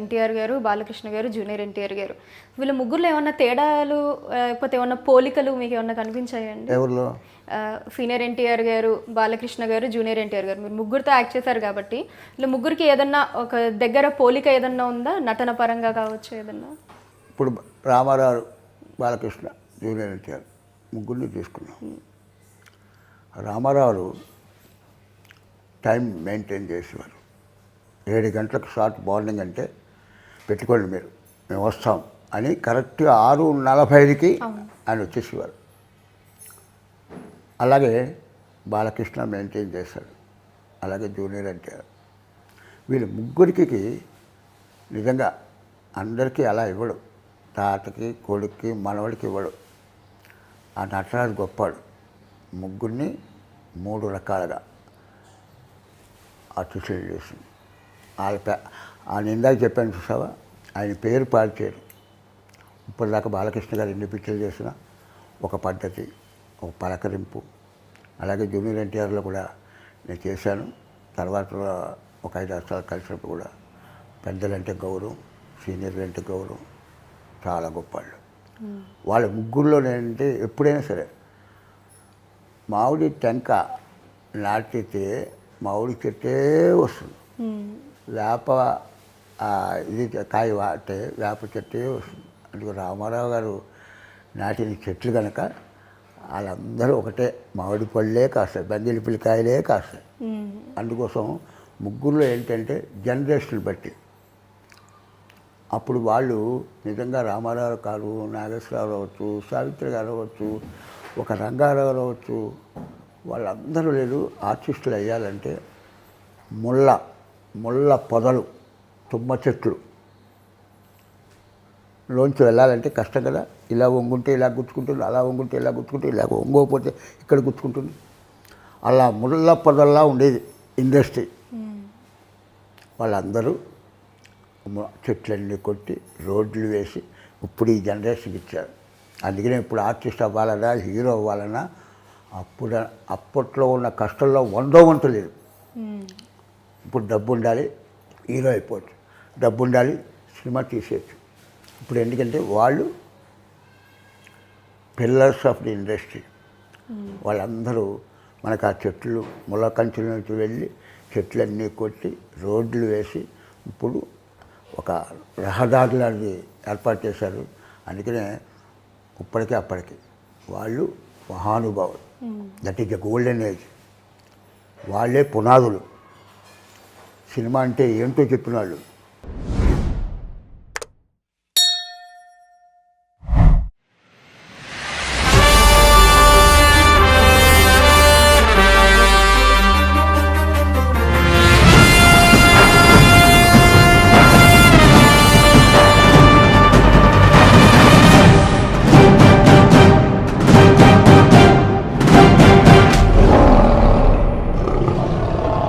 ఎన్టీఆర్ గారు, బాలకృష్ణ గారు, జూనియర్ ఎన్టీఆర్ గారు. వీళ్ళ ముగ్గురులో ఏమన్నా తేడాలు లేకపోతే ఏమన్నా పోలికలు మీకు ఏమన్నా కనిపించాయండి? ఎవరిలో? సీనియర్ ఎన్టీఆర్ గారు, బాలకృష్ణ గారు, జూనియర్ ఎన్టీఆర్ గారు. మీరు ముగ్గురితో యాక్ట్ చేశారు కాబట్టి వీళ్ళ ముగ్గురికి ఏదన్నా ఒక దగ్గర పోలిక ఏదన్నా ఉందా? నటన పరంగా కావచ్చు ఏదన్నా? ఇప్పుడు రామారావు, బాలకృష్ణ, జూనియర్ ఎన్టీఆర్ ముగ్గురిని తీసుకున్నాం. రామారావు టైం మెయింటైన్ చేసేవారు. 7 గంటలకు షార్ట్ మార్నింగ్ అంటే పెట్టుకోండి మీరు, మేము వస్తాం అని కరెక్ట్గా 6:45కి ఆయన వచ్చేసేవారు. అలాగే బాలకృష్ణ మెయింటైన్ చేశాడు, అలాగే జూనియర్ ఎన్టీఆర్. వీళ్ళు ముగ్గురికి నిజంగా అందరికీ అలా ఇవ్వడు. తాతకి, కొడుక్కి, మనవడికి ఇవ్వడు. ఆ నటరాజు గొప్పాడు. ముగ్గురిని 3 రకాలుగా ఆర్టిస్టులు చేసింది. ఆయన ఇందాక చెప్పాను చూసావా, ఆయన పేరు పాల్చేయరు. ఇప్పటిదాకా బాలకృష్ణ గారు ఎన్ని పిక్చర్లు చేసినా ఒక పద్ధతి, ఒక పలకరింపు. అలాగే జూనియర్ ఎన్టీఆర్లో కూడా నేను చేశాను. తర్వాత ఒక 5-6 సార్లు కలిసినప్పుడు కూడా పెద్దలంటే గౌరవం, సీనియర్లు అంటే గౌరవం, చాలా గొప్పవాళ్ళు. వాళ్ళ ముగ్గురులో నేనంటే ఎప్పుడైనా సరే మామిడి టెంక నాటితే మామిడి చెట్టే వస్తుంది, వేప ఇది కాయ వాటే వేప చెట్టే వస్తుంది. అందుకు రామారావు గారు నాటిన చెట్లు కనుక వాళ్ళందరూ ఒకటే, మామిడి పళ్ళే కాస్తాయి, బంగిలి పిల్లకాయలే కాస్తాయి. అందుకోసం ముగ్గురులో ఏంటంటే జనరేషన్లు బట్టి అప్పుడు వాళ్ళు నిజంగా రామారావు గారు, నాగేశ్వరరావు అవ్వచ్చు, సావిత్రి గారు అవ్వచ్చు, ఒక రంగారావు అవ్వచ్చు, వాళ్ళందరూ లేదు ఆర్టిస్టులు అయ్యాలంటే ముళ్ళ పొదలు, తుమ్మ చెట్లు లోంచి వెళ్ళాలంటే కష్టం కదా. ఇలా వంగుంటే ఇలా గుచ్చుకుంటుంది, అలా వంగుంటే ఇలా గుచ్చుకుంటుంది, ఇలా వంగకపోతే ఇక్కడ గుచ్చుకుంటుంది. అలా ముళ్ళ పొదల్లా ఉండేది ఇండస్ట్రీ. వాళ్ళందరూ చెట్లన్నీ కొట్టి రోడ్లు వేసి ఇప్పుడు ఈ జనరేషన్కి ఇచ్చారు. అందుకనే ఇప్పుడు ఆర్టిస్ట్ అవ్వాలన్నా, హీరో అవ్వాలన్నా అప్పట్లో ఉన్న కష్టంలో 100 వంతు లేదు. ఇప్పుడు డబ్బు ఉండాలి, హీరో అయిపోవచ్చు, డబ్బు ఉండాలి, సినిమా తీసేయచ్చు. ఇప్పుడు ఎందుకంటే వాళ్ళు పిల్లర్స్ ఆఫ్ ది ఇండస్ట్రీ. వాళ్ళందరూ మనకు ఆ చెట్లు ముళ్ళ కంచెల నుంచి వెళ్ళి చెట్లన్నీ కొట్టి రోడ్లు వేసి ఇప్పుడు ఒక రహదారులని ఏర్పాటు చేశారు. అందుకనే ఇప్పటికీ అప్పటికి వాళ్ళు మహానుభావులు. That is the golden age. వాళ్ళే పునాదులు. సినిమా అంటే ఏంటో చెప్పిన వాళ్ళు.